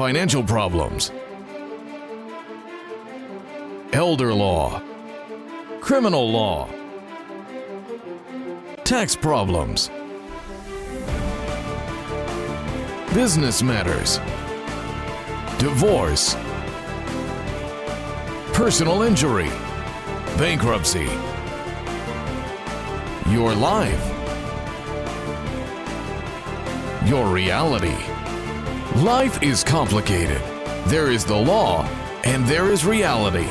financial problems, elder law, criminal law, tax problems, business matters, divorce, personal injury, bankruptcy, your life, your reality. Life is complicated. There is the law and there is reality.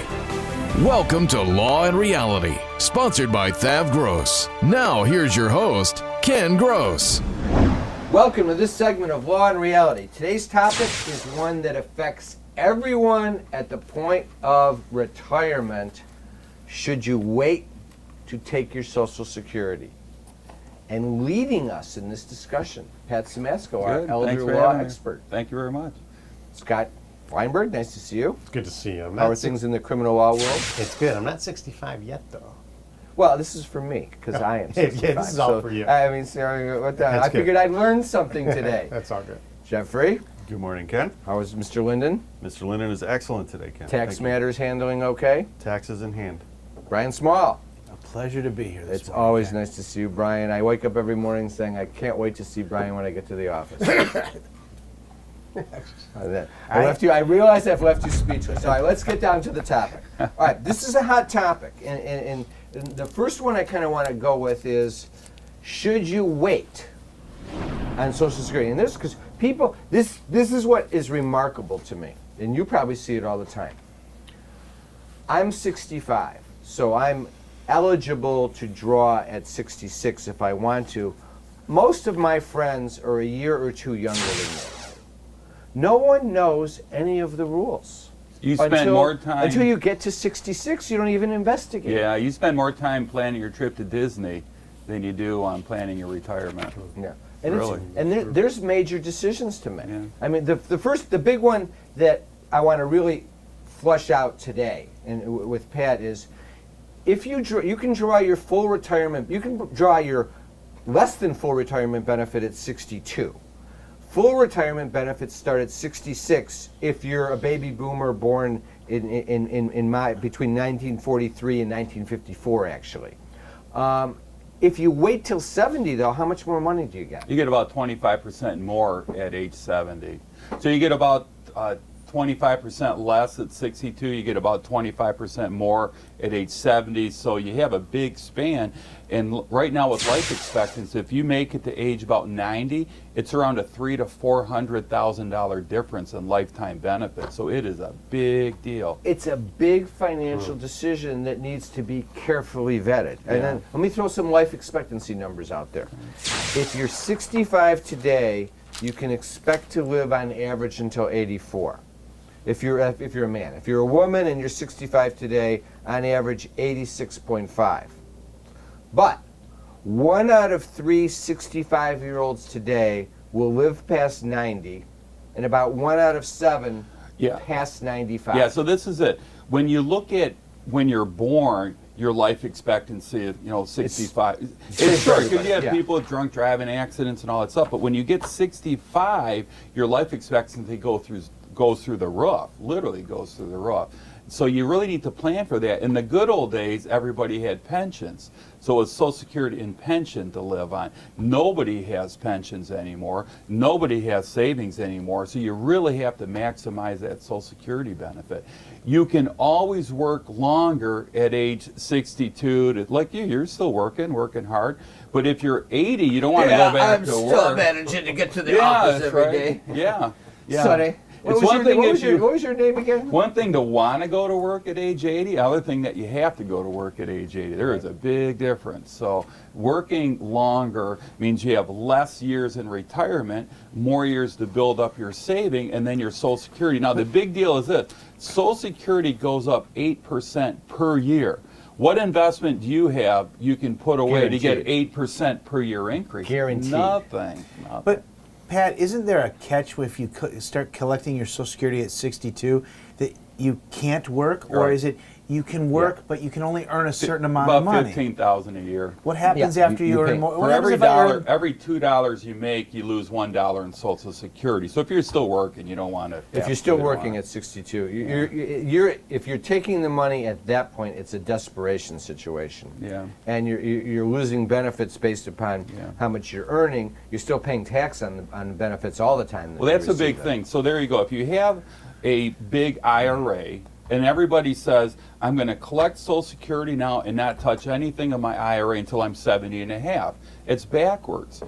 Welcome to Law and Reality, sponsored by THAV GROSS. Now here's your host, Ken Gross. Welcome to this segment of Law and Reality. Today's topic is one that affects everyone at the point of retirement. Should you wait to take your Social Security? And leading us in this discussion, Pat Simasco, our elder law expert. Thank you very much. Scott Weinberg, nice to see you. It's good to see you. How are things in the criminal law world? It's good. I'm not 65 yet, though. Well, this is for me, because I am 65. Yeah, this is all for you. I mean, so, what the, I figured I'd learn something today. That's all good. Jeffrey, Good morning, Ken. how is Mr. Linden? Mr. Linden is excellent today, Ken. Tax Thank you. matters handling okay? Taxes in hand. Brian Small. A pleasure to be here this It's morning. always nice to see you, Brian. I wake up every morning saying, I can't wait to see Brian when I get to the office. I realize I've left you speechless. All right, let's get down to the topic. All right, this is a hot topic. And the first one I kind of want to go with is, should you wait on Social Security? And this, because people, this is what is remarkable to me. And you probably see it all the time. I'm 65, so I'm eligible to draw at 66 if I want to. Most of my friends are a year or two younger than me. No one knows any of the rules. You spend more time... Until you get to 66, you don't even investigate. Yeah, you spend more time planning your trip to Disney than you do on planning your retirement. Yeah. And Really? There's major decisions to make. Yeah. I mean, the big one that I want to really flush out today and with Pat is, if you can draw your full retirement, you can draw your less than full retirement benefit at 62. Full retirement benefits start at 66 if you're a baby boomer born between 1943 and 1954, actually. If you wait till 70, though, how much more money do you get? You get about 25% more at age 70. So you get about 25% less at 62. You get about 25% more at age 70. So you have a big span. And right now with life expectancy, if you make it to age about 90, it's around a $300,000 to $400,000 difference in lifetime benefits. So it is a big deal. It's a big financial decision that needs to be carefully vetted. And then let me throw some life expectancy numbers out there. If you're 65 today, you can expect to live on average until 84. If you're a man. If you're a woman and you're 65 today, on average 86.5. But 1 out of 3 65-year-olds today will live past 90, and about 1 out of 7 past 95. Yeah, so this is it. When you look at when you're born, your life expectancy, 65. It's short because you have people with drunk driving accidents and all that stuff. But when you get 65, your life expectancy goes through the roof. Literally goes through the roof. So you really need to plan for that. In the good old days, everybody had pensions. So it's Social Security and pension to live on. Nobody has pensions anymore. Nobody has savings anymore. So you really have to maximize that Social Security benefit. You can always work longer at age 62. Like you're still working hard. But if you're 80, you don't want to go back to work. I'm still managing to get to the office every day. Yeah. Sonny. What was your name again? One thing to want to go to work at age 80, other thing that you have to go to work at age 80. There is a big difference. So working longer means you have less years in retirement, more years to build up your saving, and then your Social Security. Now the big deal is this: Social Security goes up 8% per year. What investment do you have you can put away to get 8% per year increase? Guaranteed. Nothing. But Pat, isn't there a catch if you start collecting your Social Security at 62 that you can't work, or is it you can work, but you can only earn a certain amount about of money. $15,000 a year. What happens Yeah, after you you pay. earn more? For What happens every if I dollar, earn- every $2 you make, you lose $1 in Social Security. So if you're still working, you don't want to. If you're still working at 62, if you're taking the money at that point, it's a desperation situation. Yeah. And you're losing benefits based upon Yeah. how much you're earning. You're still paying tax on the benefits all the time. Well, that's a big thing. So there you go. If you have a big IRA and everybody says, I'm going to collect Social Security now and not touch anything of my IRA until I'm 70 and a half, it's backwards.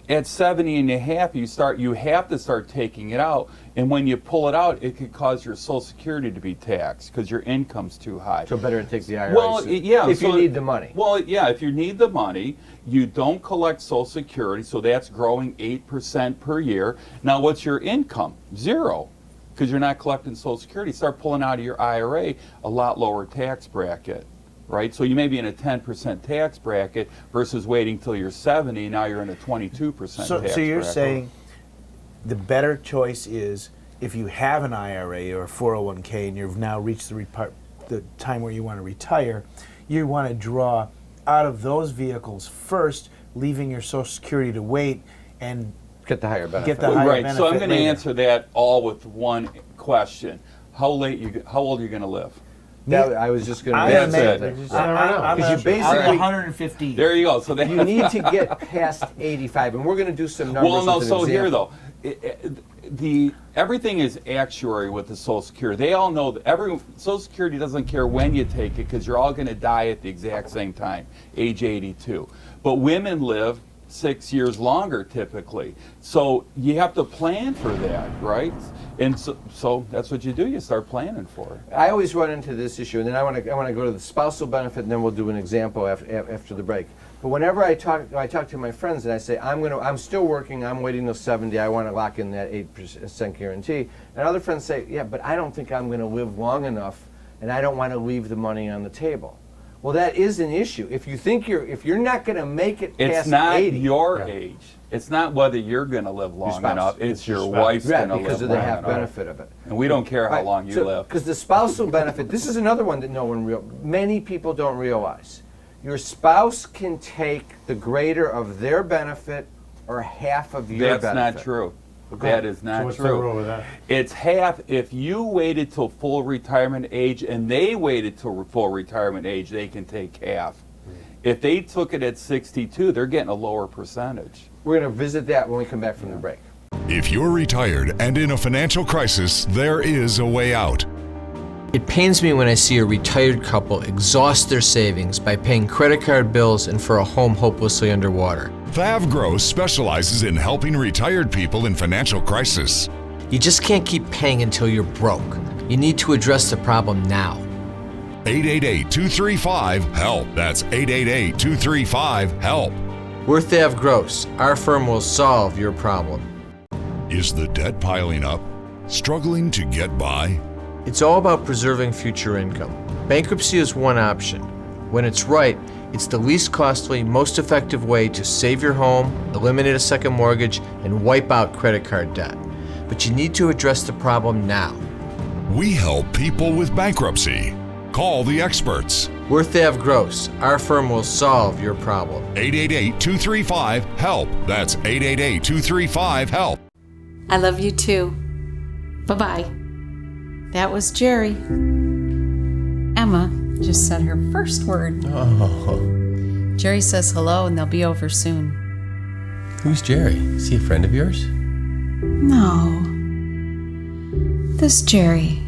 At 70 and a half, you have to start taking it out. And when you pull it out, it could cause your Social Security to be taxed because your income's too high. So better to take the IRA. Well, yeah. If so- you need the money. Well, yeah, if you need the money, you don't collect Social Security, so that's growing 8% per year. Now, what's your income? 0, because you're not collecting Social Security. Start pulling out of your IRA, a lot lower tax bracket, right? So you may be in a 10% tax bracket versus waiting till you're 70. Now you're in a 22% tax bracket. So you're saying the better choice is if you have an IRA or a 401k and you've now reached the time where you want to retire, you want to draw out of those vehicles first, leaving your Social Security to wait and Get the higher benefit. Get the higher Right, so I'm benefit going to later. answer that all with one question. How old are you going to live? I was just going I'm to gonna answer make- that. Just never know. I'm Because you I'm basically- 150. There you go. So that You need to get past 85, and we're going to do some numbers. Well, no. with an So here, example. though, everything is actuary with the Social Security. They all know that Social Security doesn't care when you take it because you're all going to die at the exact same time, age 82. But women live 6 years longer typically, so you have to plan for that, right? And so that's what you do. You start planning for it. I always run into this issue, and then I want to go to the spousal benefit, and then we'll do an example after the break. But whenever I talk to my friends and I say I'm still working, I'm waiting till 70, I want to lock in that 8% guarantee, and other friends say, yeah, but I don't think I'm going to live long enough, and I don't want to leave the money on the table. Well, that is an issue. If you're not going to make it past 80, It's not your age. It's not whether you're going to live long spouse. enough. It's your spouse. wife's yeah, going to live because of long the half enough. benefit of it. And we don't care how long you live. Because the spousal benefit, this is another one that many people don't realize. Your spouse can take the greater of their benefit or half of your benefit. That's not true. That is not So what's true. the rule with that? It's half. If you waited till full retirement age and they waited till full retirement age, they can take half. If they took it at 62, they're getting a lower percentage. We're going to visit that when we come back from the break. If you're retired and in a financial crisis, there is a way out. It pains me when I see a retired couple exhaust their savings by paying credit card bills and for a home hopelessly underwater. THAV GROSS specializes in helping retired people in financial crisis. You just can't keep paying until you're broke. You need to address the problem now. 888-235-HELP. That's 888-235-HELP. We're THAV Gross. Our firm will solve your problem. Is the debt piling up? Struggling to get by? It's all about preserving future income. Bankruptcy is one option. When it's right, it's the least costly, most effective way to save your home, eliminate a second mortgage, and wipe out credit card debt. But you need to address the problem now. We help people with bankruptcy. Call the experts. We're THAV Gross. Our firm will solve your problem. 888-235-HELP. That's 888-235-HELP. I love you too. Bye-bye. That was Jerry. Emma just said her first word. Oh, Jerry says hello and they'll be over soon. who's Jerry? Is he a friend of yours? No. This Jerry.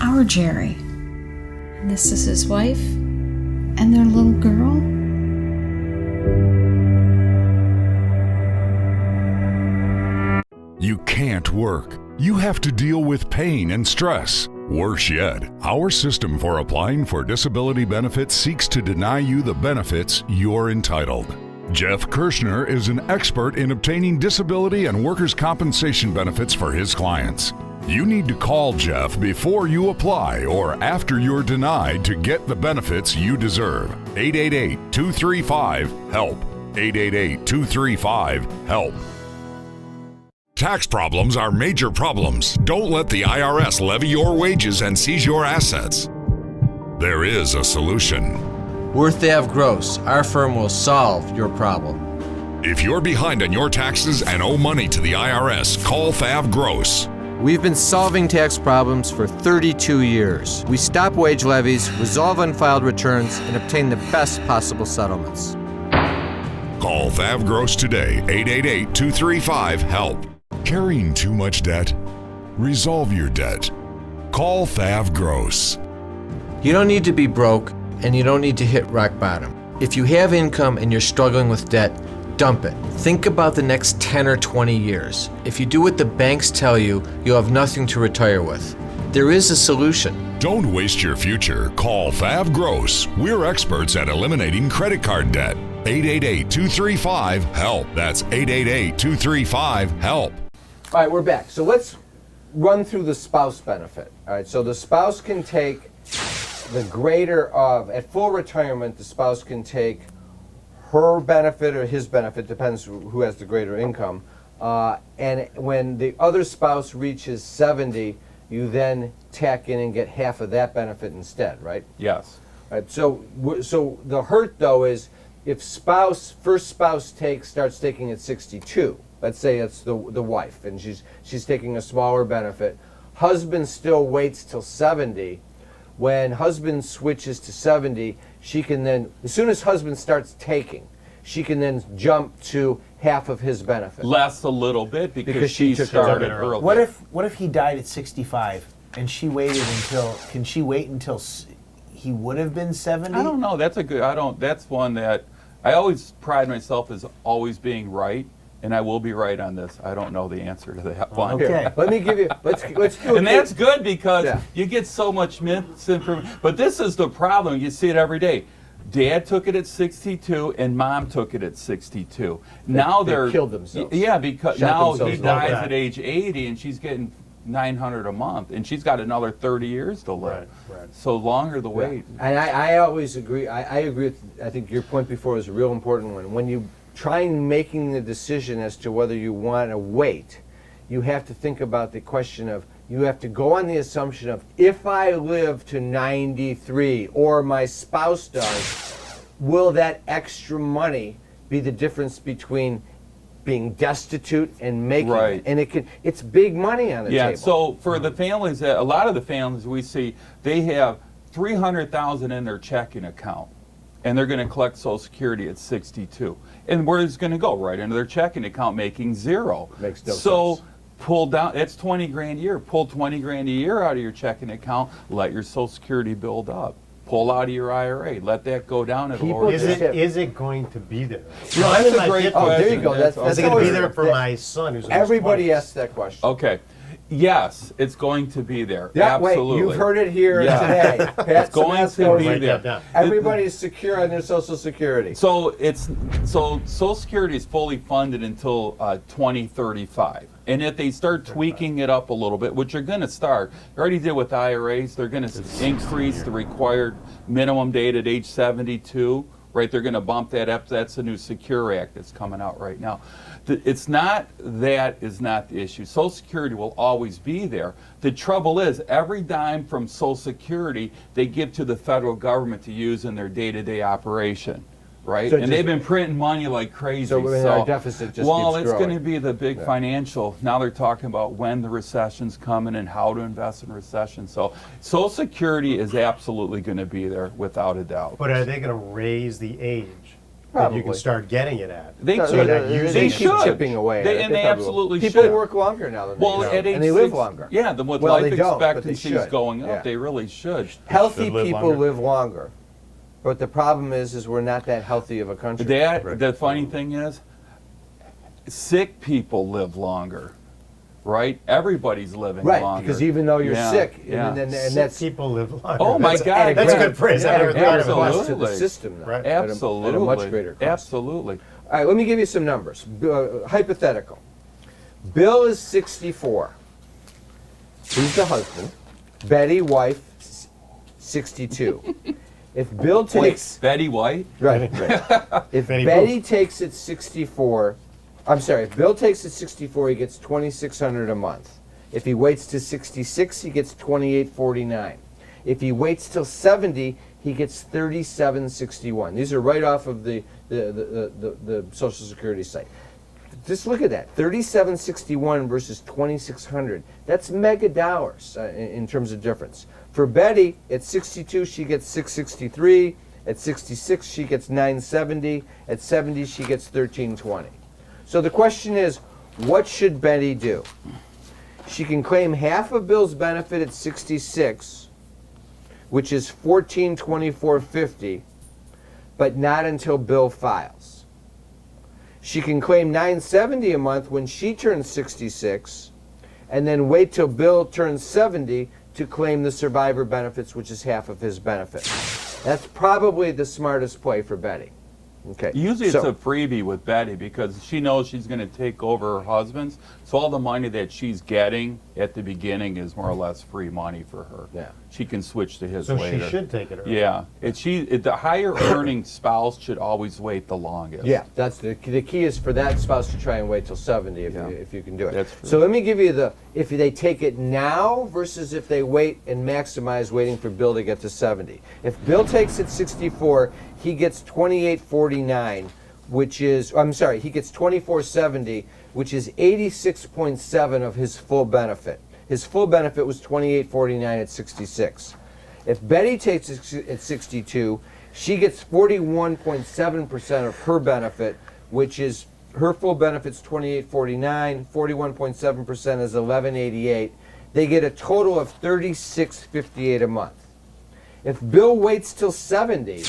Our Jerry. And this is his wife and their little girl. You can't work. You have to deal with pain and stress. Worse yet, our system for applying for disability benefits seeks to deny you the benefits you're entitled. Jeff Kirschner is an expert in obtaining disability and workers' compensation benefits for his clients. You need to call Jeff before you apply or after you're denied to get the benefits you deserve. 888-235-HELP. 888-235-HELP. Tax problems are major problems. Don't let the IRS levy your wages and seize your assets. there is a solution. We're THAV Gross. Our firm will solve your problem. If you're behind on your taxes and owe money to the IRS, call THAV Gross. We've been solving tax problems for 32 years. We stop wage levies, resolve unfiled returns, and obtain the best possible settlements. Call THAV Gross today, 888-235-HELP. Carrying too much debt? Resolve your debt. Call THAV Gross. You don't need to be broke, and you don't need to hit rock bottom. If you have income and you're struggling with debt, dump it. Think about the next 10 or 20 years. If you do what the banks tell you, you'll have nothing to retire with. There is a solution. Don't waste your future. Call THAV Gross. We're experts at eliminating credit card debt. 888-235-HELP. That's 888-235-HELP. All right, we're back. So let's run through the spouse benefit. All right, so the spouse can take the greater of, at full retirement, the spouse can take her benefit or his benefit, depends who has the greater income. And when the other spouse reaches 70, you then tack in and get half of that benefit instead, right? Yes. All right, so the hurt though is if first spouse starts taking at 62. Let's say it's the wife, and she's taking a smaller benefit. Husband still waits till 70. When husband switches to 70, she can then, as soon as husband starts taking, she can then jump to half of his benefit. Less a little bit because she she took started it early. What if he died at 65 and she waited until? Can she wait until he would have been 70? I don't know. That's one that I always pride myself as always being right, and I will be right on this. I don't know the answer to that one. Okay. Let me give you. Let's do. And that's good because Yeah. you get so much misinformation. But this is the problem. You see it every day. Dad took it at 62 and mom took it at 62. Now they they're killed themselves. Yeah, because Shot now themselves he in the dies back. at age 80 and she's getting $900 a month, and she's got another 30 years to live. Right. So longer the wait. And I always agree. I agree with. I think your point before is a real important one. When you try making the decision as to whether you want to wait, you have to think about the question of. You have to go on the assumption of if I live to 93 or my spouse does, will that extra money be the difference between being destitute and making Right. it? And it's big money on the Yeah, table. so for the families, a lot of the families we see, they have $300,000 in their checking account, and they're going to collect Social Security at 62. And where is it going to go? Right into their checking account, making zero. Makes no So sense. pull down, that's 20 grand a year. Pull 20 grand a year out of your checking account, let your Social Security build up. Pull out of your IRA, let that go down at a People lower Is just rate. it going to be there? No, that's a great Oh, question. there you go. That's Is it going to be there for that- my son who's in his Everybody 20s? asks that question. Okay. Yes, it's going to be there. Yeah, Absolutely. wait, you've heard it here Yeah. today. Pat going to Simasco, be Write there. that down. everybody's secure on their Social Security. So Social Security is fully funded until 2035, and if they start tweaking it up a little bit, which they're going to start, they already did with IRAs, they're going to increase the required minimum date at age 72. Right, they're going to bump that up. That's the new Secure Act that's coming out right now. It's not that is not the issue. Social Security will always be there. The trouble is, every dime from Social Security they give to the federal government to use in their day-to-day operation. Right, So and just- they've been printing money like crazy. So, I mean, our deficit just well, keeps it's going growing. to be the big financial. Now they're talking about when the recession's coming and how to invest in recession. So Social Security is absolutely going to be there without a doubt. But are they going to raise the age that Probably. you can start getting it at? They No, could. they keep should. chipping away. at it. And they probably will. absolutely People should. work longer now than Well, they at age and they live 6 longer. Yeah, with Well, life they don't, but they expectancy is should. going up, Yeah. they really should. Healthy Should live people longer. live longer, but the problem is we're not that healthy of a country. The funny thing is, sick people live longer, right? Everybody's living Right, longer. because even though you're Yeah, sick, yeah. and Sick that's people live longer. Oh my That's- God, That's a yeah. good phrase. I at never a thought greater of it. cost to the Absolutely. system, though. Right. Absolutely. At a much greater cost. Absolutely. All right, let me give you some numbers. Hypothetical. Bill is 64. He's the husband. Betty, wife, 62. If Bill takes Betty White? right, if Betty Betty takes it 64, I'm sorry. If Bill takes it 64, he gets $2,600 a month. If he waits to 66, he gets $2,849. If he waits till 70, he gets $37.61. These are right off of the Social Security site. Just look at that, $37.61 versus $2,600. That's mega dollars in terms of difference. For Betty, at 62, she gets $663. At 66, she gets $970. At 70, she gets $1320. So the question is, what should Betty do? She can claim half of Bill's benefit at 66, which is $1424.50, but not until Bill files. She can claim $970 a month when she turns 66, and then wait till Bill turns 70 to claim the survivor benefits, which is half of his benefit. That's probably the smartest play for Betty. Okay. Usually it's a freebie with Betty because she knows she's going to take over her husband's. So all the money that she's getting at the beginning is more or less free money for her. Yeah. She can switch to his So later. she should take it early. Yeah. The higher earning spouse should always wait the longest. Yeah, that's the key is for that spouse to try and wait till 70 if you can do it. That's true. So let me give you if they take it now versus if they wait and maximize waiting for Bill to get to 70. If Bill takes it 64, he gets $28.49, which is, he gets $24.70, which is 86.7 of his full benefit. His full benefit was $28.49 at 66. If Betty takes it at 62, she gets 41.7% of her benefit, which is her full benefit's $28.49, 41.7% is $11.88. They get a total of $36.58 a month. If Bill waits till 70,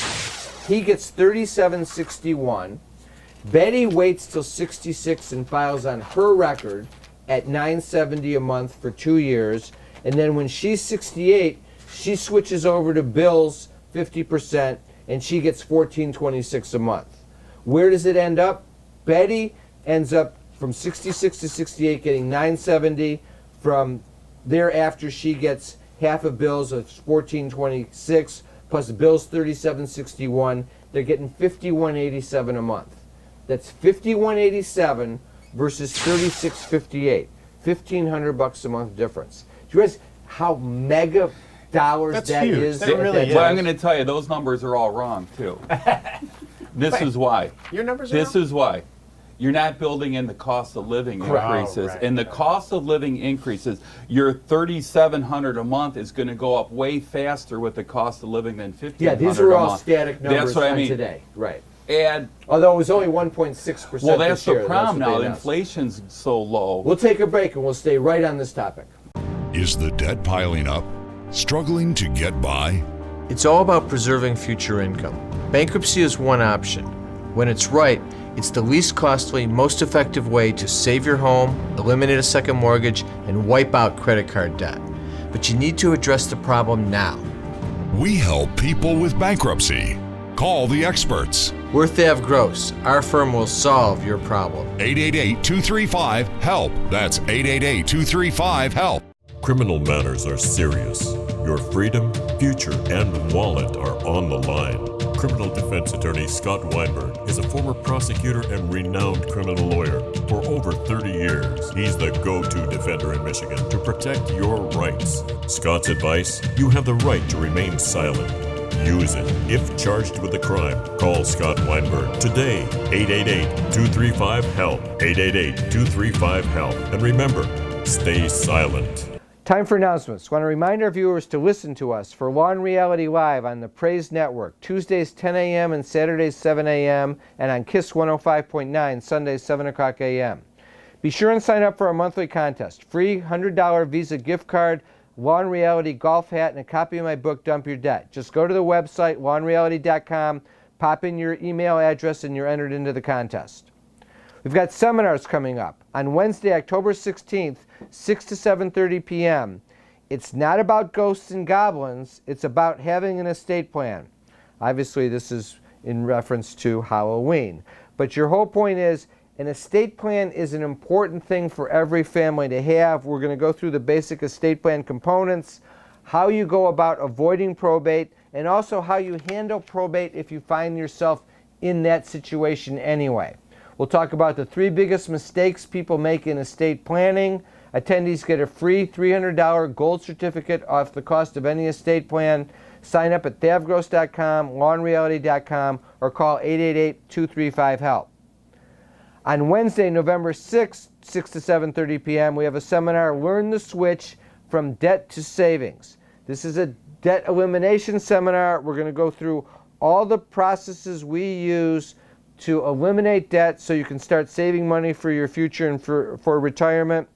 he gets $37.61. Betty waits till 66 and files on her record at $970 a month for 2 years, and then when she's 68, she switches over to Bill's 50%, and she gets $14.26 a month. Where does it end up? Betty ends up from 66 to 68 getting $970. From thereafter, she gets half of Bill's of $14.26 plus Bill's $37.61. They're getting $51.87 a month. That's $51.87 versus $36.58. $1,500 a month difference. Do you realize how mega dollars That's that huge. is? That at really is. Well, I'm going to tell you, those numbers are all wrong, too. This is why. Your numbers are This wrong? is why. You're not building in the cost of living Correct. increases. Oh, right, and the cost of living increases, your $3,700 a month is going to go up way faster with the cost of living than $1,500 Yeah, these a are all month. static numbers That's what I on mean. today. Right. And Although it was only 1.6% well, that's this year. the problem what they now. announced. Inflation's so low. We'll take a break and we'll stay right on this topic. Is the debt piling up? Struggling to get by? It's all about preserving future income. Bankruptcy is one option. When it's right, it's the least costly, most effective way to save your home, eliminate a second mortgage, and wipe out credit card debt. But you need to address the problem now. We help people with bankruptcy. Call the experts. We're THAV GROSS. Our firm will solve your problem. 888-235-HELP. That's 888-235-HELP. Criminal matters are serious. Your freedom, future, and wallet are on the line. Criminal defense attorney Scott Weinberg is a former prosecutor and renowned criminal lawyer. For over 30 years, he's the go-to defender in Michigan to protect your rights. Scott's advice: you have the right to remain silent. Use it. If charged with a crime, call Scott Weinberg today. 888-235-HELP. 888-235-HELP. And remember, stay silent. Time for announcements. I want to remind our viewers to listen to us for Law and Reality Live on the Praise Network, Tuesdays 10 a.m. and Saturdays 7 a.m., and on KISS 105.9, Sundays 7 o'clock a.m. Be sure and sign up for our monthly contest. Free $100 Visa gift card, Law and Reality golf hat, and a copy of my book, Dump Your Debt. Just go to the website, lawandreality.com, pop in your email address, and you're entered into the contest. We've got seminars coming up. On Wednesday, October 16th, 6 to 7:30 p.m. It's not about ghosts and goblins. It's about having an estate plan. Obviously, this is in reference to Halloween. But your whole point is, an estate plan is an important thing for every family to have. We're going to go through the basic estate plan components, how you go about avoiding probate, and also how you handle probate if you find yourself in that situation anyway. We'll talk about the 3 biggest mistakes people make in estate planning. Attendees get a free $300 gold certificate off the cost of any estate plan. Sign up at thavgross.com, lawandreality.com, or call 888-235-HELP. On Wednesday, November 6th, 6 to 7:30 p.m., we have a seminar, Learn the Switch from Debt to Savings. This is a debt elimination seminar. We're going to go through all the processes we use to eliminate debt so you can start saving money for your future and for retirement.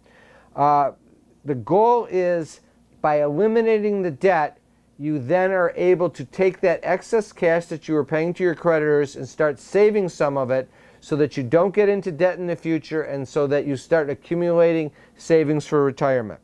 The goal is, by eliminating the debt, you then are able to take that excess cash that you were paying to your creditors and start saving some of it so that you don't get into debt in the future and so that you start accumulating savings for retirement.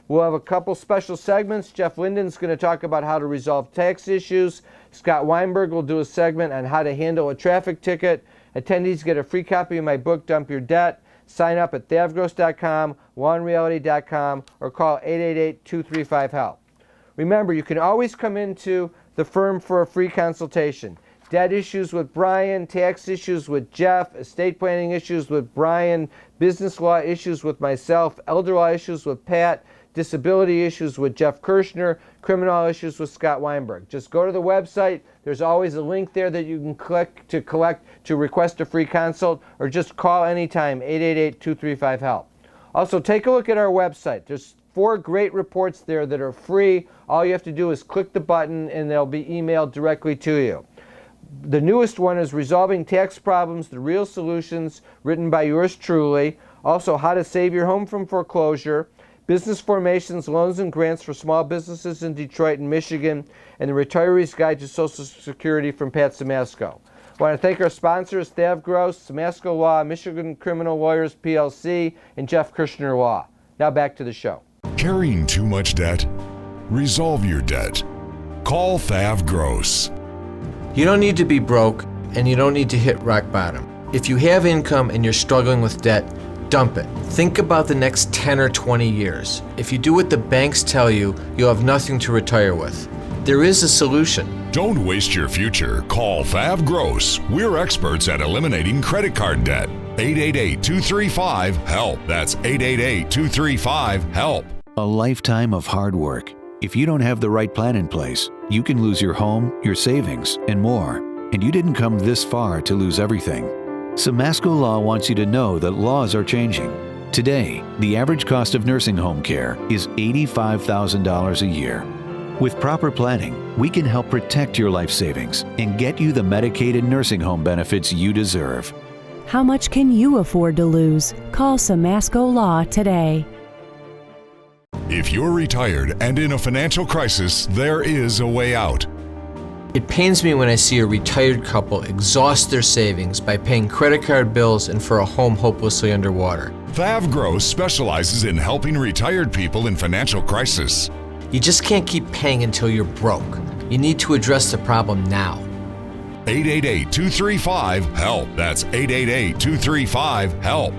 We'll have a couple special segments. Jeff Linden's going to talk about how to resolve tax issues. Scott Weinberg will do a segment on how to handle a traffic ticket. Attendees get a free copy of my book, Dump Your Debt. Sign up at thavgross.com, lawandreality.com, or call 888-235-HELP. Remember, you can always come into the firm for a free consultation. Debt issues with Brian, tax issues with Jeff, estate planning issues with Brian, business law issues with myself, elder law issues with Pat, disability issues with Jeff Kirshner, criminal issues with Scott Weinberg. Just go to the website. There's always a link there that you can click to request a free consult, or just call anytime, 888-235-HELP. Also, take a look at our website. There's 4 great reports there that are free. All you have to do is click the button and they'll be emailed directly to you. The newest one is Resolving Tax Problems, The Real Solutions, written by yours truly. Also, How to Save Your Home from Foreclosure, Business Formations, Loans and Grants for Small Businesses in Detroit and Michigan, and The Retiree's Guide to Social Security from Pat Samasco. I want to thank our sponsors, THAV Gross, Samasco Law, Michigan Criminal Lawyers PLC, and Jeff Kirshner Law. Now back to the show. Carrying too much debt? Resolve your debt. Call THAV Gross. You don't need to be broke, and you don't need to hit rock bottom. If you have income and you're struggling with debt, dump it. Think about the next 10 or 20 years. If you do what the banks tell you, you'll have nothing to retire with. There is a solution. Don't waste your future. Call THAV Gross. We're experts at eliminating credit card debt. 888-235-HELP. That's 888-235-HELP. A lifetime of hard work. If you don't have the right plan in place, you can lose your home, your savings, and more. And you didn't come this far to lose everything. Samasco Law wants you to know that laws are changing. Today, the average cost of nursing home care is $85,000 a year. With proper planning, we can help protect your life savings and get you the Medicaid and nursing home benefits you deserve. How much can you afford to lose? Call Samasco Law today. If you're retired and in a financial crisis, there is a way out. It pains me when I see a retired couple exhaust their savings by paying credit card bills and for a home hopelessly underwater. THAV Gross specializes in helping retired people in financial crisis. You just can't keep paying until you're broke. You need to address the problem now. 888-235-HELP. That's 888-235-HELP.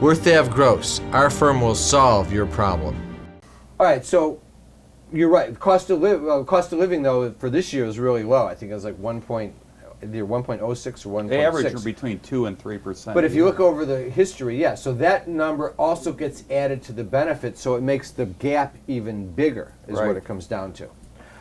We're THAV Gross. Our firm will solve your problem. All right, so you're right. Cost of living, though, for this year is really low. I think it was like either 1.06 or 1.6. They average are between 2% and 3%. But if you look over the history, yeah, so that number also gets added to the benefit, so it makes the gap even bigger, is what it comes down to. All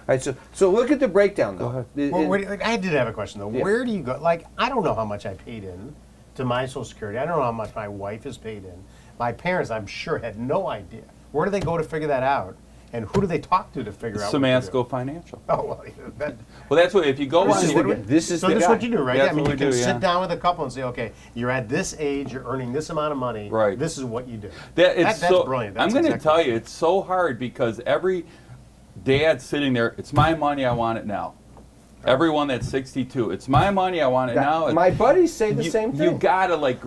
right, so look at the breakdown, though. I did have a question, though. Yeah. Where do you go? Like, I don't know how much I paid in to my Social Security. I don't know how much my wife has paid in. My parents, I'm sure, had no idea. Where do they go to figure that out? And who do they talk to figure out? Samasco Financial. Oh, well, well, that's what, if you go this on... This is what you do, right? That's I mean, what you we can do, sit down with a couple and say, okay, you're at this age, you're earning this amount of money. Right. This is what you do. That's brilliant. I'm going to tell you, it's so hard because every dad sitting there, it's my money, I want it now. Everyone that's 62, it's my money, I want it now. My buddies say the same thing. You got to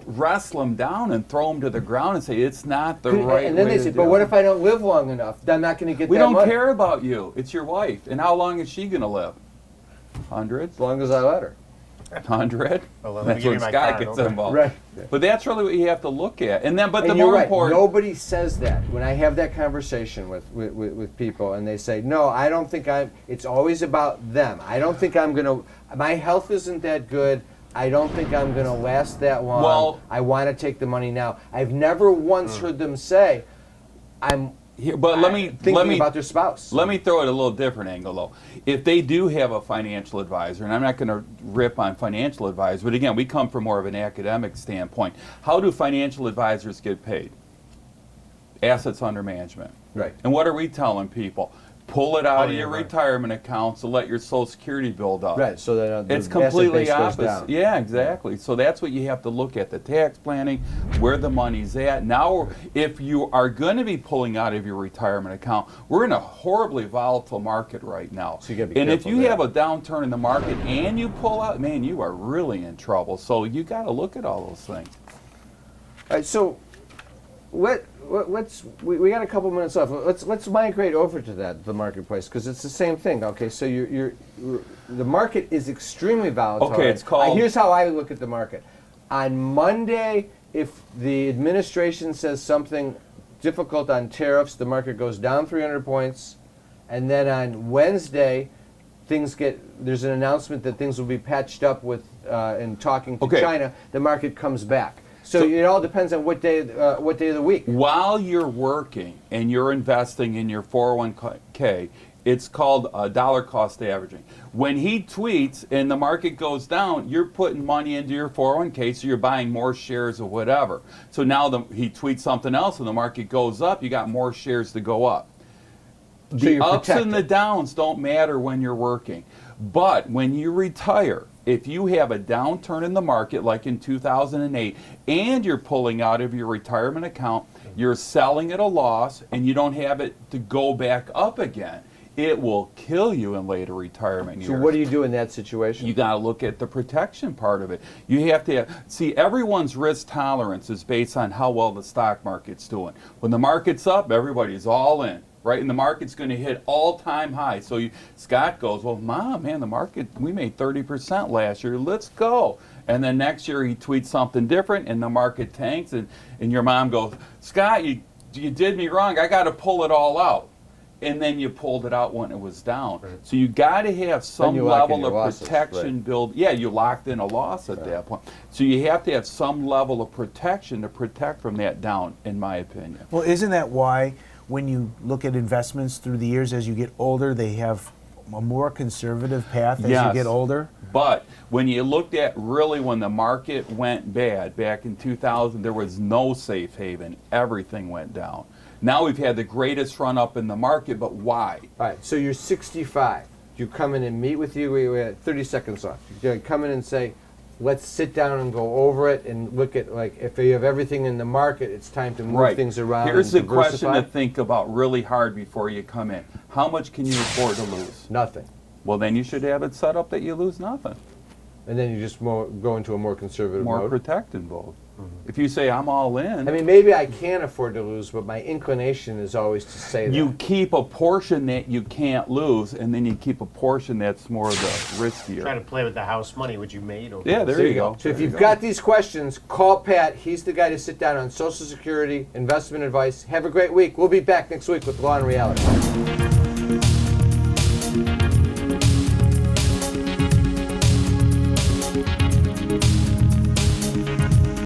wrestle them down and throw them to the ground and say it's not the right way. And then they say, but what if I don't live long enough? I'm not going to get we that don't money. care about you. It's your wife. And how long is she going to live? 100? As long as I let her. 100? Well, let me That's give when you my Scott card, gets okay. involved. Right. But that's really what you have to look at. And then, but And the you're more right. important... Nobody says that. When I have that conversation with people and they say, no, I don't think it's always about them. I don't think I'm going to, my health isn't that good. I don't think I'm going to last that long. Well- I want to take the money now. I've never once heard them say, I'm thinking about their spouse. Let me throw it a little different angle, though. If they do have a financial advisor, and I'm not going to rip on financial advisors, but again, we come from more of an academic standpoint. How do financial advisors get paid? Assets under management. Right. And what are we telling people? Pull it out of your retirement account to let your Social Security build up. Right, so that it's the completely asset base goes opposite. down. Yeah, exactly. So that's what you have to look at, the tax planning, where the money's at. Now, if you are going to be pulling out of your retirement account, we're in a horribly volatile market right now. So you gotta be and if careful you there. have a downturn in the market and you pull out, man, you are really in trouble. So you got to look at all those things. All right, so we got a couple minutes left. Let's migrate over to the marketplace, because it's the same thing. Okay, so the market is extremely volatile. Okay, it's called. Here's how I look at the market. On Monday, if the administration says something difficult on tariffs, the market goes down 300 points, and then on Wednesday, there's an announcement that things will be patched up with in talking to China. The market comes back. So it all depends on what day of the week. While you're working and you're investing in your 401k, it's called dollar cost averaging. When he tweets and the market goes down, you're putting money into your 401k, so you're buying more shares of whatever. So now he tweets something else and the market goes up, you got more shares to go up. The ups and the downs don't matter when you're working. But when you retire, if you have a downturn in the market like in 2008 and you're pulling out of your retirement account, you're selling at a loss and you don't have it to go back up again, it will kill you in later retirement years. So what do you do in that situation? You got to look at the protection part of it. You have to see, everyone's risk tolerance is based on how well the stock market's doing. When the market's up, everybody's all in. Right, and the market's going to hit all-time high. So Scott goes, well, man, the market, we made 30% last year. Let's go. And then next year he tweets something different, and the market tanks, and your mom goes, Scott, you did me wrong. I got to pull it all out. And then you pulled it out when it was down. Right. So you got to have some level of protection build. Yeah, you locked in a loss at that point. So you have to have some level of protection to protect from that down, in my opinion. Well, isn't that why when you look at investments through the years, as you get older, they have a more conservative path as you get older? But when you looked at really when the market went bad back in 2000, there was no safe haven. Everything went down. Now we've had the greatest run up in the market, but why? All right, so you're 65. You come in and meet with you. We had 30 seconds left. You come in and say, let's sit down and go over it and look at, like, if you have everything in the market, it's time to move things around. Here's and the question to think about really hard before you come in. How much can you afford to lose? Nothing. Well, then you should have it set up that you lose nothing. And then you just go into a more conservative mode. More protected mode. If you say, I'm all in. I mean, maybe I can afford to lose, but my inclination is always to say that. You keep a portion that you can't lose, and then you keep a portion that's more of the riskier. Try to play with the house money, what you made. Over Yeah, there you go. So if you've got these questions, call Pat. He's the guy to sit down on Social Security, investment advice. Have a great week. We'll be back next week with Law and Reality.